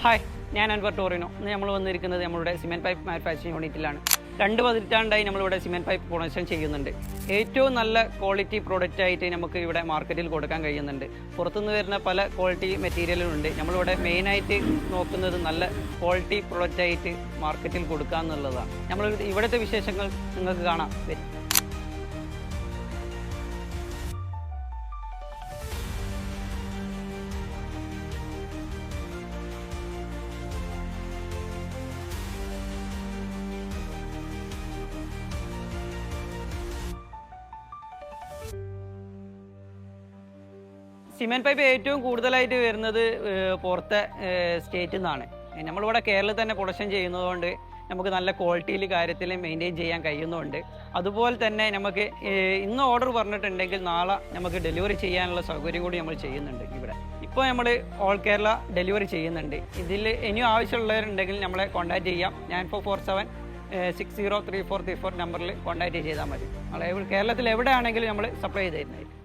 Hi, ഞാൻ Anwar Torino. ഇന്ന് നമ്മൾ വന്നിരിക്കുന്നത് നമ്മളുടെ സിമെൻറ്റ് പൈപ്പ് മാനുഫാക്ചറിങ് യൂണിറ്റിലാണ്. 2 പതിറ്റാണ്ടായി നമ്മളിവിടെ സിമെൻറ്റ് പൈപ്പ് പ്രൊഡക്ഷൻ ചെയ്യുന്നുണ്ട്. ഏറ്റവും നല്ല ക്വാളിറ്റി പ്രോഡക്റ്റായിട്ട് നമുക്ക് ഇവിടെ മാർക്കറ്റിൽ കൊടുക്കാൻ കഴിയുന്നുണ്ട്. പുറത്തുനിന്ന് വരുന്ന പല ക്വാളിറ്റി മെറ്റീരിയലുകളുണ്ട്. നമ്മളിവിടെ മെയിനായിട്ട് നോക്കുന്നത് നല്ല ക്വാളിറ്റി പ്രോഡക്റ്റായിട്ട് മാർക്കറ്റിൽ കൊടുക്കുക എന്നുള്ളതാണ്. നമ്മൾ ഇവിടുത്തെ വിശേഷങ്ങൾ നിങ്ങൾക്ക് കാണാം. സിമെൻറ്റ് പൈപ്പ് ഏറ്റവും കൂടുതലായിട്ട് വരുന്നത് പുറത്തെ സ്റ്റേറ്റിൽ നിന്നാണ്. നമ്മളിവിടെ കേരളത്തിൽ തന്നെ പ്രൊഡക്ഷൻ ചെയ്യുന്നതുകൊണ്ട് നമുക്ക് നല്ല ക്വാളിറ്റിയിൽ കാര്യത്തിൽ മെയിൻറ്റെയിൻ ചെയ്യാൻ കഴിയുന്നുണ്ട്. അതുപോലെ തന്നെ നമുക്ക് ഇന്ന് ഓർഡർ പറഞ്ഞിട്ടുണ്ടെങ്കിൽ നാളെ നമുക്ക് ഡെലിവറി ചെയ്യാനുള്ള സൗകര്യം കൂടി നമ്മൾ ചെയ്യുന്നുണ്ട് ഇവിടെ. ഇപ്പോൾ നമ്മൾ ഓൾ കേരള ഡെലിവറി ചെയ്യുന്നുണ്ട്. ഇതിൽ ഇനിയും ആവശ്യമുള്ളവരുണ്ടെങ്കിൽ നമ്മളെ കോൺടാക്റ്റ് ചെയ്യാം. 9447 603434 നമ്പറിൽ കോൺടാക്റ്റ് ചെയ്താൽ മതി. കേരളത്തിൽ എവിടെയാണെങ്കിലും നമ്മൾ സപ്ലൈ ചെയ്ത് തരുന്നതായിരിക്കും.